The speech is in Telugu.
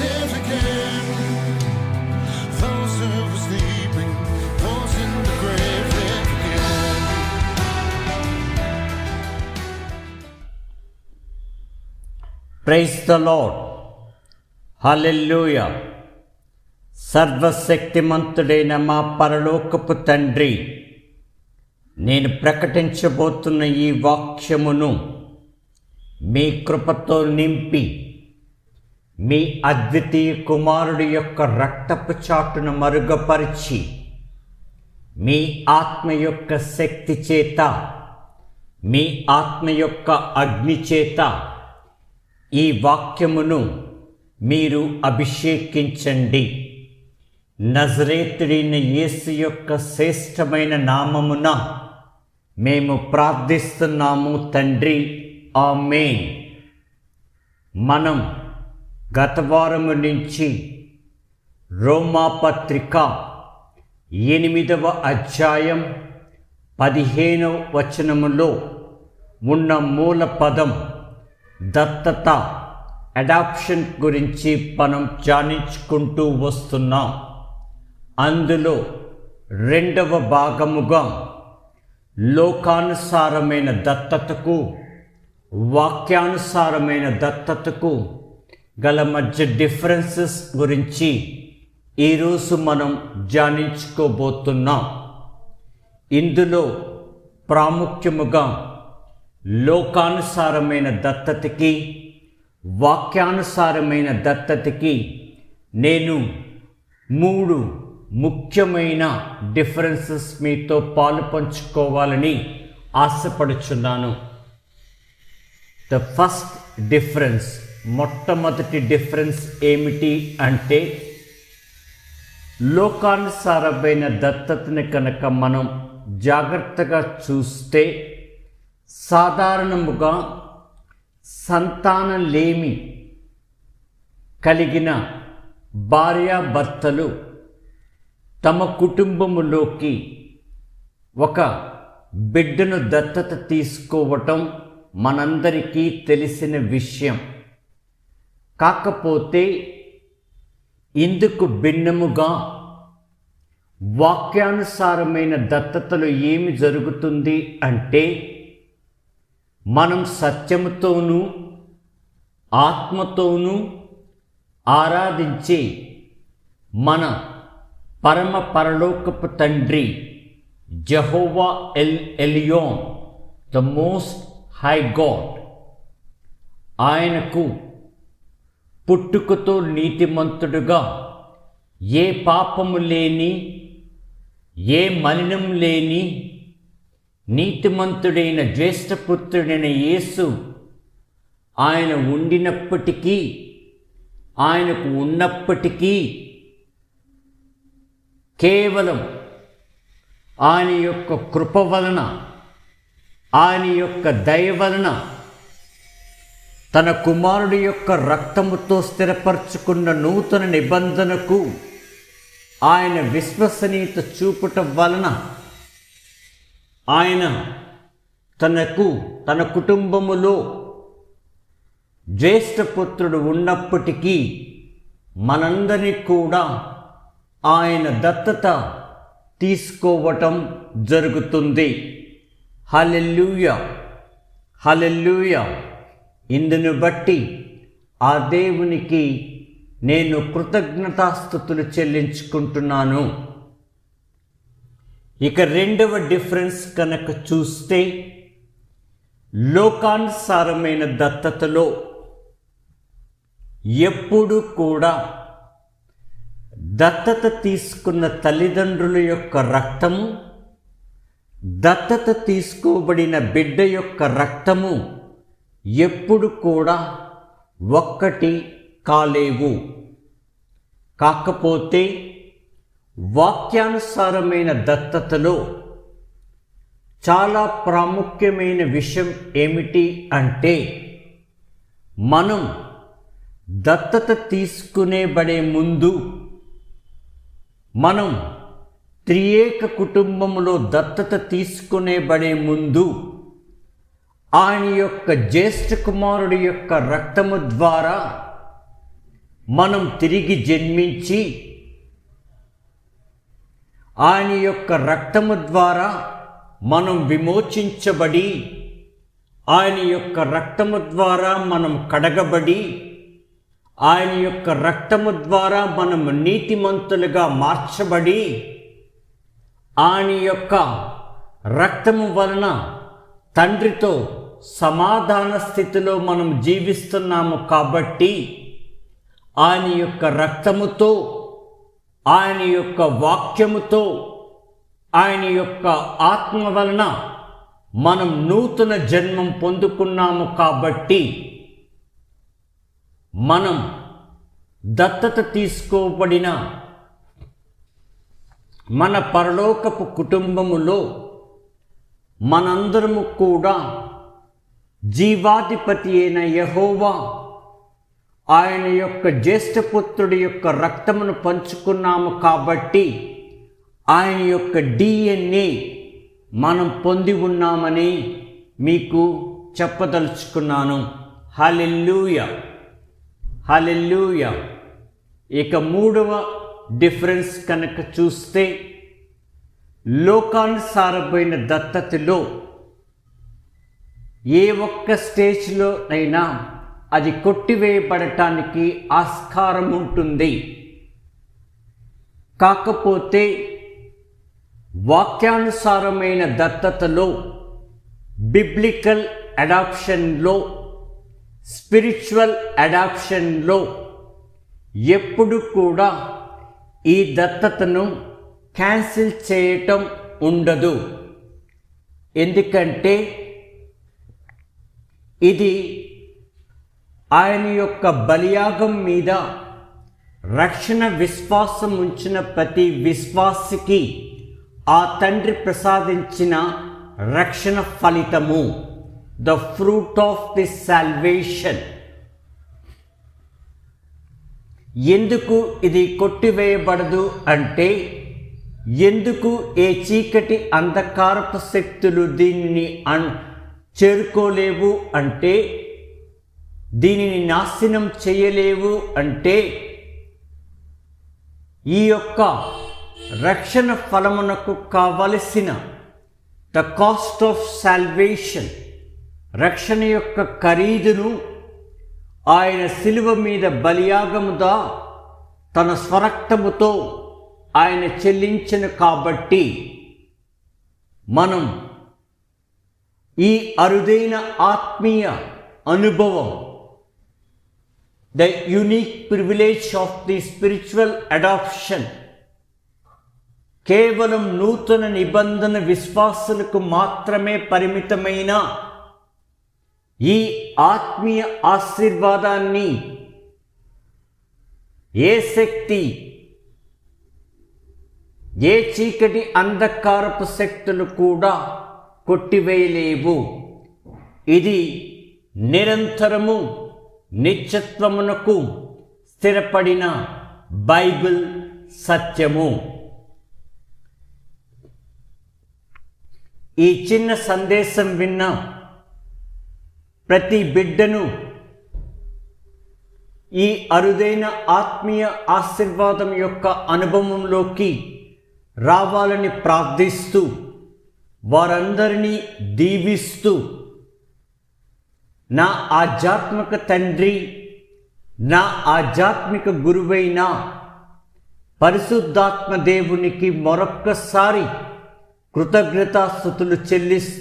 live again. Those who were sleeping, those in the grave live again. Praise the Lord. హల్లెలూయా. సర్వశక్తిమంతుడైన మా పరలోకపు తండ్రి, నేను ప్రకటించబోతున్న ఈ వాక్యమును మీ కృపతో నింపి, మీ అద్వితీయ కుమారుడి యొక్క రక్తపు చాటును మరుగుపరిచి, మీ ఆత్మ యొక్క శక్తి చేత, మీ ఆత్మ యొక్క అగ్ని చేత ఈ వాక్యమును మీరు అభిషేకించండి. నజరేతుడైన యేసు యొక్క శ్రేష్టమైన నామమున మేము ప్రార్థిస్తున్నాము తండ్రి, ఆమేన్. మనం గత వారము నుంచి రోమాపత్రిక 8వ అధ్యాయం 15వ వచనములో ఉన్న మూల పదం దత్తత, అడాప్షన్ గురించి మనం ధ్యానించుకుంటూ వస్తున్నాం. అందులో 2వ భాగముగా లోకానుసారమైన దత్తతకు, వాక్యానుసారమైన దత్తతకు గల మధ్య డిఫరెన్సెస్ గురించి ఈరోజు మనం ధ్యానించుకోబోతున్నాం. ఇందులో ప్రాముఖ్యముగా లోకానుసారమైన దత్తతకి, వాక్యానుసారమైన దత్తతకి నేను 3 ముఖ్యమైన డిఫరెన్సెస్ మీతో పాలు పంచుకోవాలని ఆశపడుచున్నాను. ద ఫస్ట్ డిఫరెన్స్, మొట్టమొదటి డిఫరెన్స్ ఏమిటి అంటే, లోకానుసారమైన దత్తతని కనుక మనం జాగ్రత్తగా చూస్తే సాధారణముగా సంతానలేమి కలిగిన భార్యాభర్తలు తమ కుటుంబములోకి ఒక బిడ్డను దత్తత తీసుకోవటం మనందరికీ తెలిసిన విషయం. కాకపోతే ఇందుకు భిన్నముగా వాక్యానుసారమైన దత్తతలో ఏమి జరుగుతుంది అంటే, మనం సత్యముతోనూ ఆత్మతోనూ ఆరాధించే మన పరమ పరలోకపు తండ్రి Jehovah Elyon, the most high God, ఆయనకు పుట్టుకతో నీతిమంతుడుగా, ఏ పాపము లేని, ఏ మలినం లేని నీతిమంతుడైన జ్యేష్ఠపుత్రుడైన యేసు ఆయన ఉండినప్పటికీ, ఆయనకు ఉన్నప్పటికీ కేవలం ఆయన యొక్క కృప వలన, ఆయన యొక్క దయ వలన, తన కుమారుడి యొక్క రక్తముతో స్థిరపరచుకున్న నూతన నిబంధనకు ఆయన విశ్వసనీయత చూపటం వలన ఆయన తన కుటుంబములో జ్యేష్ఠపుత్రుడు ఉన్నప్పటికీ మనందరినీ కూడా ఆయన దత్తత తీసుకోవటం జరుగుతుంది. హల్లెలూయా, హల్లెలూయా. ఇందును బట్టి ఆ దేవునికి నేను కృతజ్ఞతాస్తుతులు చెల్లించుకుంటున్నాను. ఇక 2వ డిఫరెన్స్ కనుక చూస్తే, లోకానుసారమైన దత్తతలో ఎప్పుడు కూడా దత్తత తీసుకున్న తల్లిదండ్రుల యొక్క రక్తము, దత్తత తీసుకోబడిన బిడ్డ యొక్క రక్తము ఎప్పుడు కూడా ఒక్కటి కాలేవు. కాకపోతే వాక్యానుసారమైన దత్తతలో చాలా ప్రాముఖ్యమైన విషయం ఏమిటి అంటే, మనం దత్తత తీసుకునేబడే ముందు, మనం త్రియేక కుటుంబములో దత్తత తీసుకునేబడే ముందు ఆయన యొక్క జ్యేష్ఠ కుమారుడి యొక్క రక్తము ద్వారా మనం తిరిగి జన్మించి ఆయన యొక్క రక్తము ద్వారా మనం విమోచించబడి, ఆయన యొక్క రక్తము ద్వారా మనం కడగబడి, ఆయన యొక్క రక్తము ద్వారా మనం నీతిమంతులుగా మార్చబడి, ఆయన యొక్క రక్తము వలన తండ్రితో సమాధాన స్థితిలో మనం జీవిస్తున్నాము. కాబట్టి ఆయన యొక్క రక్తముతో, ఆయన యొక్క వాక్యముతో, ఆయన యొక్క ఆత్మ వలన మనం నూతన జన్మం పొందుకున్నాము. కాబట్టి మనం దత్తత తీసుకోబడిన మన పరలోకపు కుటుంబములో మనందరము కూడా జీవాధిపతి అయిన యెహోవా ఆయన యొక్క జ్యేష్ఠపుత్రుడి యొక్క రక్తమును పంచుకున్నాము. కాబట్టి ఆయన యొక్క DNA మనం పొంది ఉన్నామని మీకు చెప్పదలుచుకున్నాను. హల్లెలూయా, హల్లెలూయా. ఇక మూడవ డిఫరెన్స్ కనుక చూస్తే, లోకానుసారమైన దత్తతలో ఏ ఒక్క స్టేజ్లో అయినా అది కొట్టివేయబడటానికి ఆస్కారం ఉంటుంది. కాకపోతే వాక్యానుసారమైన దత్తతలో, బిబ్లికల్ అడాప్షన్లో, స్పిరిచువల్ అడాప్షన్లో ఎప్పుడు కూడా ఈ దత్తతను క్యాన్సిల్ చేయటం ఉండదు. ఎందుకంటే ఇది ఆయన యొక్క బలియాగం మీద రక్షణ విశ్వాసం ఉంచిన ప్రతి విశ్వాసికి ఆ తండ్రి ప్రసాదించిన రక్షణ ఫలితము, the fruit of the salvation. ఎందుకు ఇది కొట్టివేయబడదు అంటే, ఎందుకు ఏ చీకటి అంధకారపు శక్తులు దీనిని చేరుకోలేవు అంటే, దీనిని నాశనం చేయలేవు అంటే, ఈ యొక్క రక్షణ ఫలమునకు కావలసిన ద కాస్ట్ ఆఫ్ సాల్వేషన్, రక్షణ యొక్క ఖరీదును ఆయన శిలువ మీద బలియాగముగా తన స్వరక్తముతో ఆయన చెల్లించిన. కాబట్టి మనం ఈ అరుదైన ఆత్మీయ అనుభవం, the unique privilege of the spiritual adoption, కేవలం నూతన నిబంధన విశ్వాసులకు మాత్రమే పరిమితమైన ఈ ఆత్మీయ ఆశీర్వాదాన్ని ఏ శక్తి, ఏ చీకటి అంధకారపు శక్తులు కూడా కొట్టివేయలేవు. ఇది నిరంతరము నిత్యత్వమునకు స్థిరపడిన బైబిల్ సత్యము. ఈ చిన్న సందేశం విన్న ప్రతి బిడ్డను ఈ అరుదైన ఆత్మీయ ఆశీర్వాదం యొక్క అనుభవంలోకి రావాలని ప్రార్థిస్తూ, వారందరినీ దీవిస్తూ, నా ఆధ్యాత్మిక తండ్రి, నా ఆధ్యాత్మిక గురువైన పరిశుద్ధాత్మ దేవునికి మరొక్కసారి కృతజ్ఞతాస్తుతులు చెల్లిస్తూ